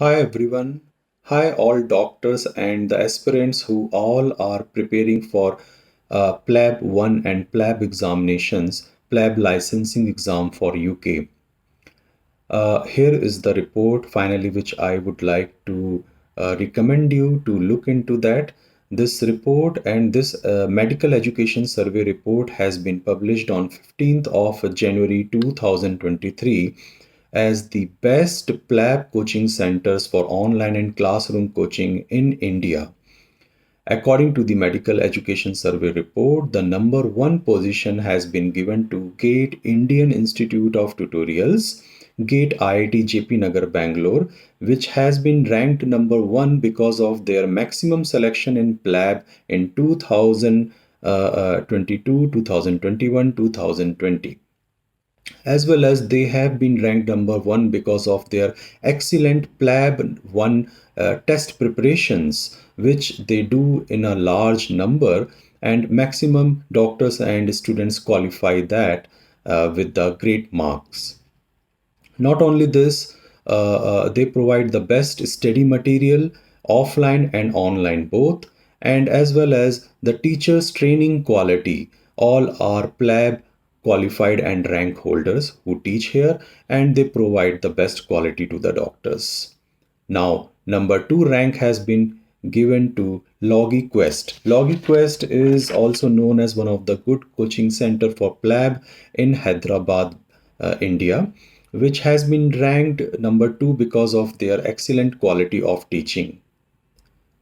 Hi everyone. Hi all doctors and the aspirants who all are preparing for Plab 1 and Plab examinations, Plab licensing exam for UK. Here is the report finally which I would like to recommend you to look into that. This report and this medical education survey report has been published on 15th of January 2023 as the best Plab coaching centers for online and classroom coaching in India. According to the Medical Education Survey report, the number one position has been given to GATE Indian Institute of Tutorials, GATE IIT JP Nagar Bangalore, which has been ranked number one because of their maximum selection in Plab in 2022, 2021, 2020, as well as they have been ranked number one because of their excellent Plab 1 test preparations, which they do in a large number, and maximum doctors and students qualify that with the great marks. Not only this, they provide the best study material, offline and online both, and as well as the teachers' training quality. All are Plab qualified and rank holders who teach here, and they provide the best quality to the doctors. Now, number two rank has been given to LogiQuest. LogiQuest is also known as one of the good coaching center for Plab in Hyderabad, India, which has been ranked number two because of their excellent quality of teaching.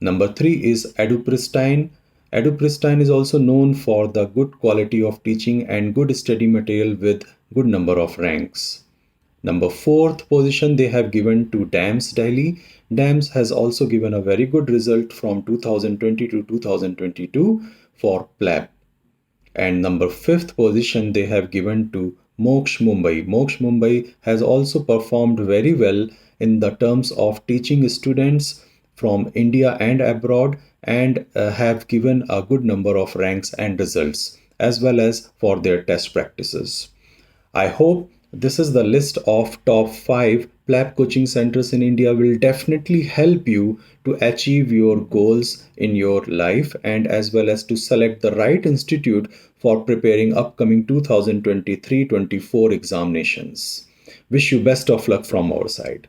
Number three is EduPristine. EduPristine is also known for the good quality of teaching and good study material with good number of ranks. Number fourth position they have given to DAMS Delhi. DAMS has also given a very good result from 2020 to 2022 for Plab. And number fifth position they have given to Moksh Mumbai. Moksh Mumbai has also performed very well in the terms of teaching students from India and abroad, and have given a good number of ranks and results as well as for their test practices. I hope this is the list of top 5 Plab coaching centers in India will definitely help you to achieve your goals in your life, and as well as to select the right institute for preparing upcoming 2023-24 examinations. Wish you best of luck from our side.